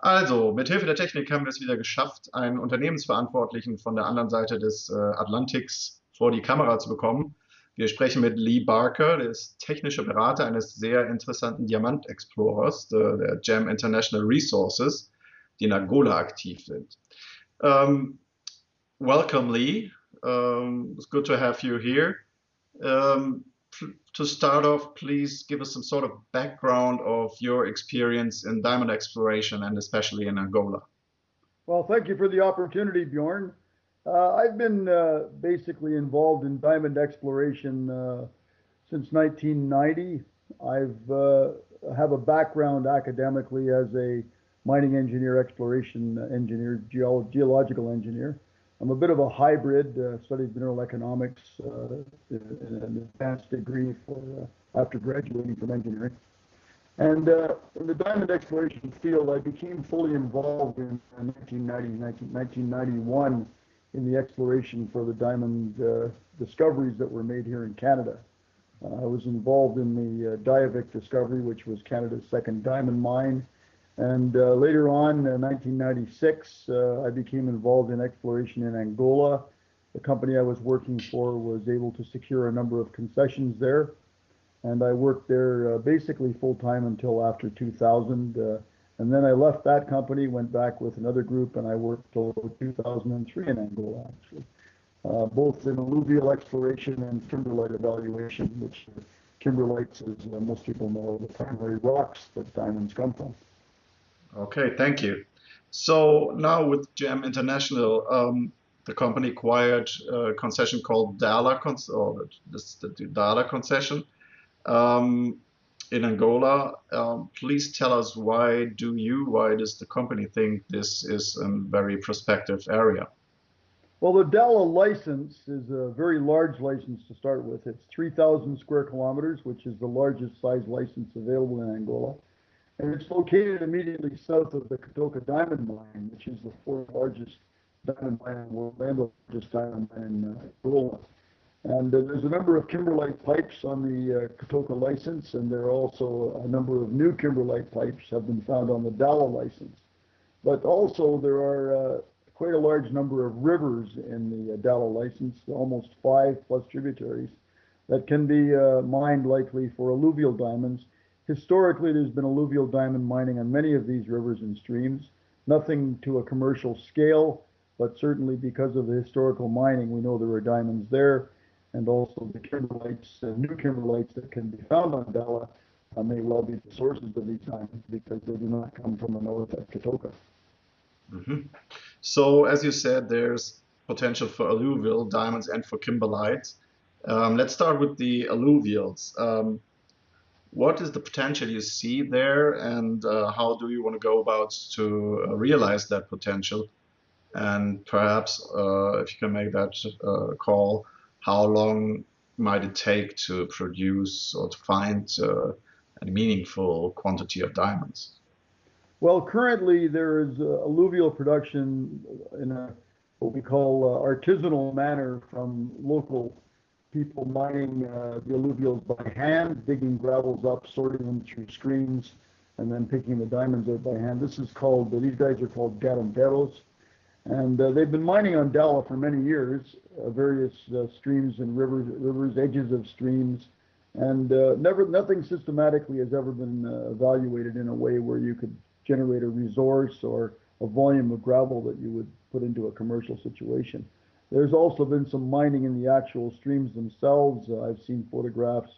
Also, mit Hilfe der Technik haben wir es wieder geschafft, einen Unternehmensverantwortlichen von der anderen Seite des Atlantiks vor die Kamera zu bekommen. Wir sprechen mit Lee Barker, der ist technischer Berater eines sehr interessanten Diamant-Explorers, der Gem International Resources, die in Angola aktiv sind. Um, Welcome, Lee. It's good to have you here. Um, to start off, please give us some sort of background of your experience in diamond exploration and especially in Angola. Well, thank you for the opportunity, Bjorn. I've been basically involved in diamond exploration since 1990. I've have a background academically as a mining engineer, exploration engineer, geological engineer. I'm a bit of a hybrid. Studied mineral economics in an advanced degree after graduating from engineering. And in the diamond exploration field, I became fully involved in 1991 in the exploration for the diamond discoveries that were made here in Canada. I was involved in the Diavik discovery, which was Canada's second diamond mine. And later on, in 1996, I became involved in exploration in Angola. The company I was working for was able to secure a number of concessions there, and I worked there basically full time until after 2000. And then I left that company, went back with another group, and I worked till 2003 in Angola, actually, both in alluvial exploration and kimberlite evaluation, which kimberlites, as most people know, are the primary rocks that diamonds come from. Okay, thank you. So now with GEM International, the company acquired a concession called or the Dala concession um, in Angola. Please tell us why does the company think this is a very prospective area? Well, the Dala license is a very large license to start with. It's 3,000 square kilometers, which is the largest size license available in Angola. And it's located immediately south of the Katoka Diamond Mine, which is the fourth largest diamond mine in the world and the largest diamond mine in Angola. And there's a number of kimberlite pipes on the Katoka license, and there are also a number of new kimberlite pipes have been found on the Dala license. But also there are quite a large number of rivers in the Dala license, almost five plus tributaries, that can be mined likely for alluvial diamonds. Historically, there's been alluvial diamond mining on many of these rivers and streams, nothing to a commercial scale, but certainly because of the historical mining, we know there are diamonds there, and also the kimberlites, new kimberlites that can be found on Dala may well be the sources of these diamonds because they do not come from the north at Katoka. Mhm. So as you said, there's potential for alluvial diamonds and for kimberlites. Let's start with the alluvials. What is the potential you see there, and how do you want to go about to realize that potential? And perhaps if you can make that call, how long might it take to produce or to find a meaningful quantity of diamonds? Well, currently there is alluvial production in a what we call artisanal manner from local people mining the alluvials by hand, digging gravels up, sorting them through screens, and then picking the diamonds out by hand. This is called, these guys are called garamberos. And they've been mining on Dala for many years, various streams and rivers, edges of streams, and nothing systematically has ever been evaluated in a way where you could generate a resource or a volume of gravel that you would put into a commercial situation. There's also been some mining in the actual streams themselves. I've seen photographs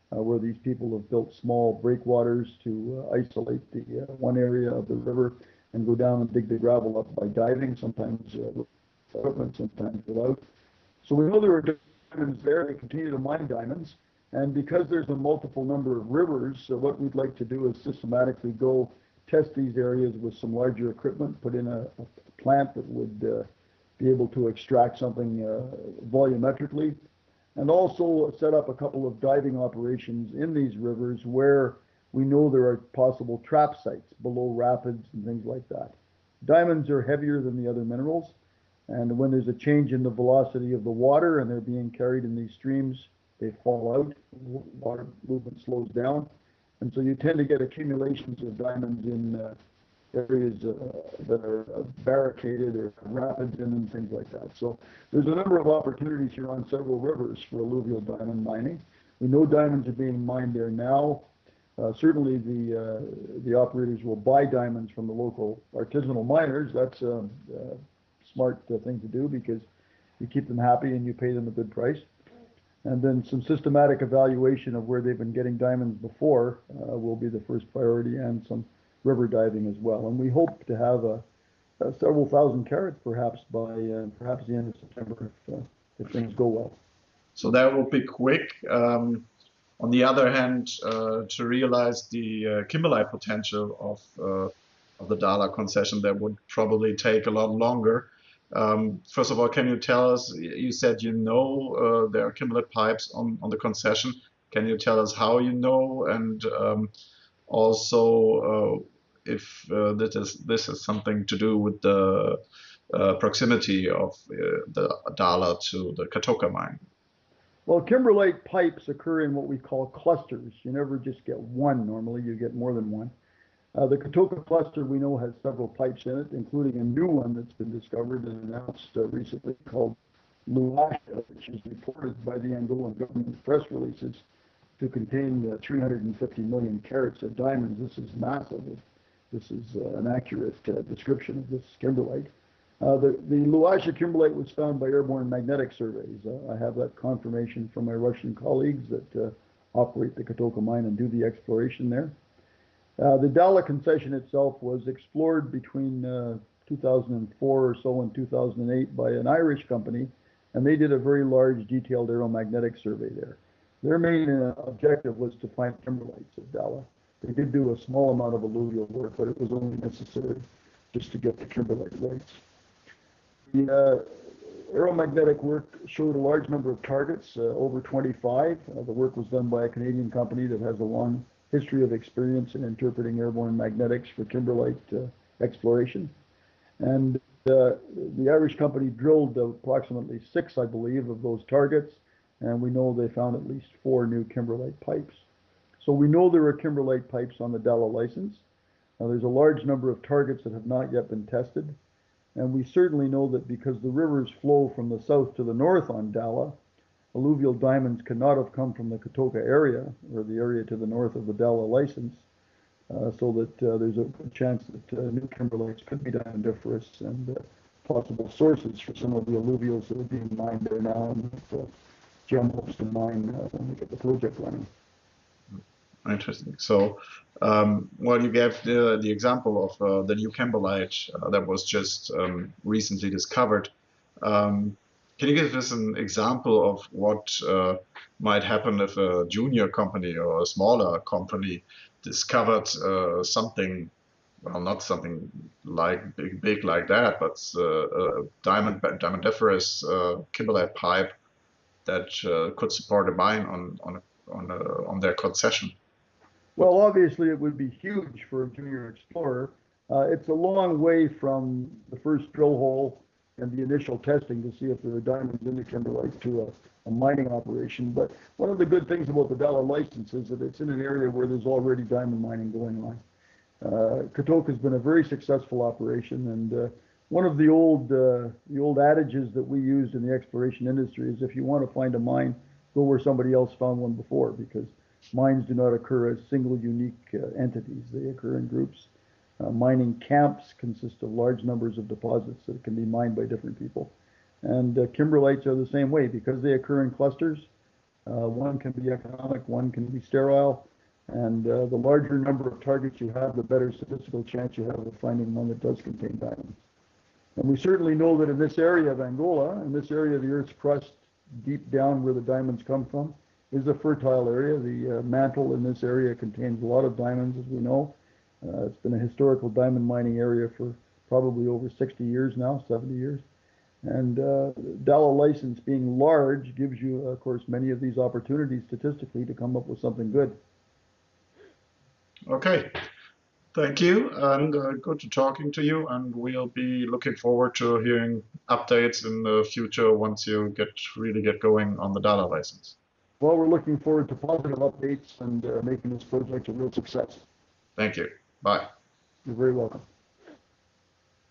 where these people have built small breakwaters to isolate the one area of the river and go down and dig the gravel up by diving, sometimes with equipment, sometimes without. So we know there are diamonds there. They continue to mine diamonds. And because there's a multiple number of rivers, what we'd like to do is systematically go test these areas with some larger equipment, put in a plant that would be able to extract something volumetrically, and also set up a couple of diving operations in these rivers where we know there are possible trap sites below rapids and things like that. Diamonds are heavier than the other minerals, and when there's a change in the velocity of the water and they're being carried in these streams, they fall out, water movement slows down, and so you tend to get accumulations of diamonds in areas that are barricaded or rapids in and things like that. So there's a number of opportunities here on several rivers for alluvial diamond mining. We know diamonds are being mined there now. Certainly the operators will buy diamonds from the local artisanal miners. That's a smart thing to do because you keep them happy and you pay them a good price. And then some systematic evaluation of where they've been getting diamonds before will be the first priority, and some river diving as well. And we hope to have several thousand carats perhaps by perhaps the end of September if things go well. So that will be quick. On the other hand, to realize the kimberlite potential of the Dala concession, that would probably take a lot longer. First of all, can you tell us, you said you know there are kimberlite pipes on the concession. Can you tell us how you know, and also if this is something to do with the proximity of the Dala to the Katoka mine? Well, kimberlite pipes occur in what we call clusters. You never just get one normally, you get more than one. The Katoka cluster we know has several pipes in it, including a new one that's been discovered and announced recently called Luasha, which is reported by the Angolan government press releases to contain 350 million carats of diamonds. This is massive. This is an accurate description of this kimberlite. The Luasha kimberlite was found by airborne magnetic surveys. I have that confirmation from my Russian colleagues that operate the Katoka mine and do the exploration there. The Dala concession itself was explored between 2004 or so and 2008 by an Irish company, and they did a very large detailed aeromagnetic survey there. Their main objective was to find kimberlites at Dala. They did do a small amount of alluvial work, but it was only necessary just to get the kimberlite rights. The aeromagnetic work showed a large number of targets, over 25. The work was done by a Canadian company that has a long history of experience in interpreting airborne magnetics for kimberlite exploration. And the Irish company drilled approximately 6, I believe, of those targets, and we know they found at least 4 new kimberlite pipes. So we know there are kimberlite pipes on the Dala license. Now, there's a large number of targets that have not yet been tested. And we certainly know that because the rivers flow from the south to the north on Dala, alluvial diamonds cannot have come from the Katoka area, or the area to the north of the Dala license, so that there's a good chance that new kimberlites could be diamondiferous and possible sources for some of the alluvials that are being mined there now, and GEM hopes to mine when we get the project running. Interesting. So, well, you gave the example of the new kimberlite that was just recently discovered. Can you give us an example of what might happen if a junior company or a smaller company discovered something, well, not something like big like that, but a diamondiferous kimberlite pipe that could support a mine on their concession? Well, obviously it would be huge for a junior explorer. It's a long way from the first drill hole and the initial testing to see if there are diamonds in the kimberlite to a mining operation. But one of the good things about the Dala license is that it's in an area where there's already diamond mining going on. Katoka has been a very successful operation, and one of the old adages that we used in the exploration industry is if you want to find a mine, go where somebody else found one before, because mines do not occur as single unique entities. They occur in groups. Mining camps consist of large numbers of deposits that can be mined by different people. And kimberlites are the same way. Because they occur in clusters, one can be economic, one can be sterile, and the larger number of targets you have, the better statistical chance you have of finding one that does contain diamonds. And we certainly know that in this area of Angola, in this area of the Earth's crust, deep down where the diamonds come from, is a fertile area. The mantle in this area contains a lot of diamonds, as we know. It's been a historical diamond mining area for probably over 60 years now, 70 years. And Dala license being large gives you, of course, many of these opportunities statistically to come up with something good. Okay, thank you, and good to talking to you. And we'll be looking forward to hearing updates in the future once you really get going on the Dala license. Well, we're looking forward to positive updates and making this project a real success. Thank you. Bye. You're very welcome.